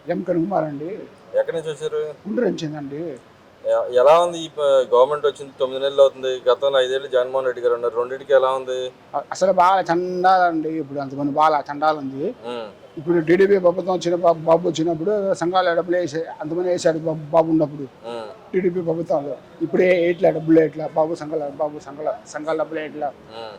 ఎం కనుకుమార్ అండి. ఎక్కడి నుంచి వచ్చారు? గుంటూరు నుంచిందండి. ఎలా ఉంది ఈ గవర్నమెంట్ వచ్చింది 9 నెలలు అవుతుంది. గతంలో 5 ఏళ్ళు జగన్మోహన్ రెడ్డి గారు ఉన్నారు. రెండింటికి ఎలా ఉంది? అసలు బాగా చండాలండి. ఇప్పుడు అంతమంది బాగా చండాలంది. ఉమ్, ఇప్పుడు టీడీపీ ప్రభుత్వం వచ్చిన బాబు వచ్చినప్పుడు సంఘాల డబ్బులు వేసే అంతమంది వేసాడు బాబు ఉన్నప్పుడు ఉమ్, టీడీపీ ప్రభుత్వంలో. ఇప్పుడే ఎట్లా డబ్బులు ఎట్లా సంఘాల డబ్బులు ఎట్లా ఉమ్.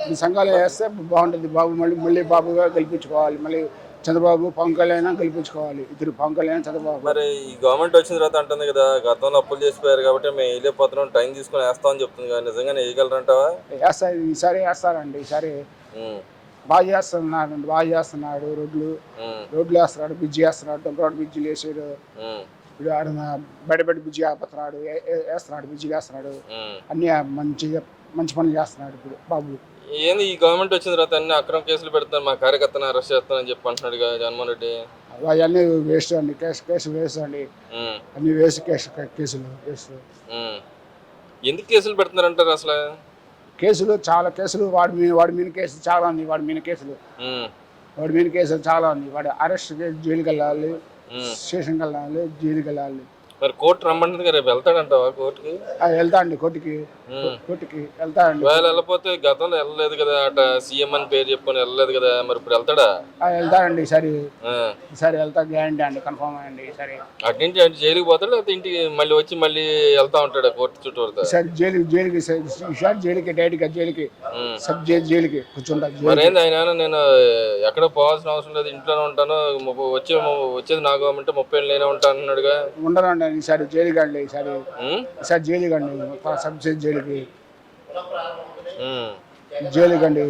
ఈ సంఘాలు వేస్తే బాగుంటుంది. బాబు మళ్ళీ బాబుగా గెలిపించుకోవాలి. మళ్ళీ చంద్రబాబు పవన్ కళ్యాణ్ గెలిపించుకోవాలి. ఇద్దరు పవన్ కళ్యాణ్ చంద్రబాబు. మరి ఈ గవర్నమెంట్ వచ్చిన తర్వాత అంటుంది కదా, గతంలో అప్పులు చేసిపోయారు కాబట్టి మేము వేయలేకపోతున్నాం, టైం తీసుకొని వేస్తామని చెప్తుంది కదా, నిజంగానే వేయగలరంటావా? వేస్తారు, ఈసారి వేస్తారండి. ఈసారి ఉమ్, బాగా చేస్తున్నాడు. రోడ్లు వేస్తున్నాడు, బ్రిడ్జి వేస్తున్నాడు, డొంకరోడ్ బ్రిడ్జిలు వేసాడు. ఉమ్, ఇప్పుడు ఆడ బయట బ్రిడ్జి ఆపుతున్నాడు, వేస్తున్నాడు, బ్రిడ్జిలు వేస్తున్నాడు. ఉమ్. అన్ని మంచి పనులు చేస్తున్నాడు ఇప్పుడు బాబు. ఏంది ఈ గవర్నమెంట్ వచ్చిన తర్వాత అన్ని అక్రమ కేసులు పెడతాను, మా కార్యకర్తను అరెస్ట్ చేస్తానని చెప్పి అంటున్నాడు జగన్మోహన్ రెడ్డి. అవన్నీ వేస్ట్ అండి. కేసు వేస్ట్ అండి. ఉమ్, అన్ని వేస్ట్ కేసులు వేస్ట్. ఉమ్. ఎందుకు కేసులు పెడుతున్నారంటారు అసలు? కేసులు చాలా కేసులు వాడి మీద కేసులు చాలా ఉంది. వాడి మీద కేసులు చాలా ఉంది. వాడు అరెస్ట్ జైలుకి వెళ్ళాలి, స్టేషన్కి వెళ్ళాలి, జైలుకి వెళ్ళాలి. మరి కోర్టు రమ్మంటుంది, రేపు వెళ్తాడంటావా కోర్టుకి? వెళ్తా అండి. కోర్టుకి వెళ్తా అండి. ఒకవేళ వెళ్ళకపోతే గతంలో వెళ్ళలేదు కదా, అట సీఎం అని పేరు చెప్పుకొని వెళ్ళలేదు కదా, మరి ఇప్పుడు వెళ్తాడా? వెళ్తానండి. ఈసారి వెళ్తా గ్యారంటీ అండి, కన్ఫర్మ్ అండి. ఈసారి అటు నుంచి అంటే జైలుకి పోతాడు, లేకపోతే ఇంటికి మళ్ళీ వచ్చి మళ్ళీ వెళ్తా ఉంటాడు కోర్టు చుట్టూ? ఈసారి జైలుకి డైరెక్ట్గా జైలుకి కూర్చుంటా. మరి ఏంది ఆయన, నేను ఎక్కడ పోవాల్సిన అవసరం లేదు, ఇంట్లోనే ఉంటాను, వచ్చేది నా గవర్నమెంట్ 30 ఏళ్ళు నేనే ఉంటాను అన్నాడుగా. ఉండరండి ఈసారి జైలుకి అండి. ఈసారి జైలుకి అండి. జైలుకి అండి.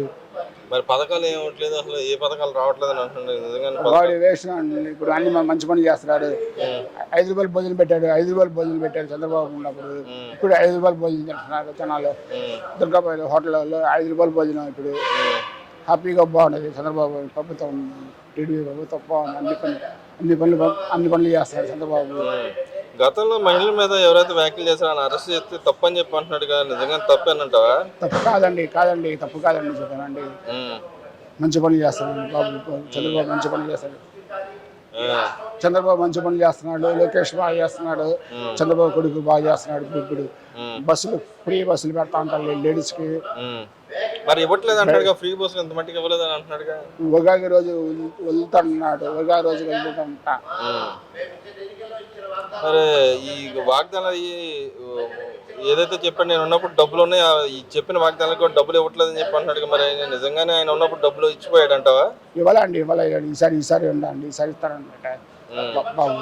మరి పథకాలు ఏమవట్లేదు, అసలు ఏ పథకాలు రావట్లేదు అని అంటున్నాడు. నిజంగా వాడు వేసిన ఇప్పుడు అన్ని మంచి పనులు చేస్తున్నాడు. 5 రూపాయలు భోజనం పెట్టాడు చంద్రబాబు ఉన్నప్పుడు. ఇప్పుడు 5 రూపాయలు భోజనం తింటున్నారు జనాలు. దుర్గాబాయి హోటల్లో 5 రూపాయలు భోజనం. ఇప్పుడు హ్యాపీగా బాగుండదు. చంద్రబాబు ప్రభుత్వం, టీడీపీ ప్రభుత్వం బాగుంది. అన్ని పనులు చేస్తారు చంద్రబాబు. గతంలో మహిళల మీద ఎవరైతే వ్యాఖ్యలు చేశారో ఆయన అరెస్ట్ చేస్తే తప్పని చెప్పి అంటున్నాడు కదా, నిజంగా తప్పేనంటావా? తప్పు కాదండి చెప్పానండి. మంచి పనులు చేస్తాడు బాబు. చంద్రబాబు మంచి పనులు చేస్తాడు. లోకేష్ బాగా చేస్తున్నాడు. చంద్రబాబు కొడుకు బాగా చేస్తున్నాడు. ఇప్పుడు ఫ్రీ బస్సులు పెడతా ఉంటారు లేడీస్ కి. మరి ఇవ్వట్లేదు అంటాడు, ఫ్రీ బస్సులు ఎంత మట్టికి ఇవ్వలేదు అని అంటున్నాడు. ఉగాది రోజు వెళ్తున్నాడు. వెళ్తుంటా. మరి ఈ వాగ్దానాలు ఏదైతే చెప్పాడు, నేను ఉన్నప్పుడు డబ్బులు ఉన్నాయి, ఈ చెప్పిన వాగ్దానాలకు కూడా డబ్బులు ఇవ్వట్లేదని చెప్పి అంటున్నాడు. మరి నిజంగానే ఆయన ఉన్నప్పుడు డబ్బులు ఇచ్చిపోయాడు అంటావా? ఇవ్వాలండి. ఈసారి ఉండండి. ఈసారి ఇస్తారంట బాబు.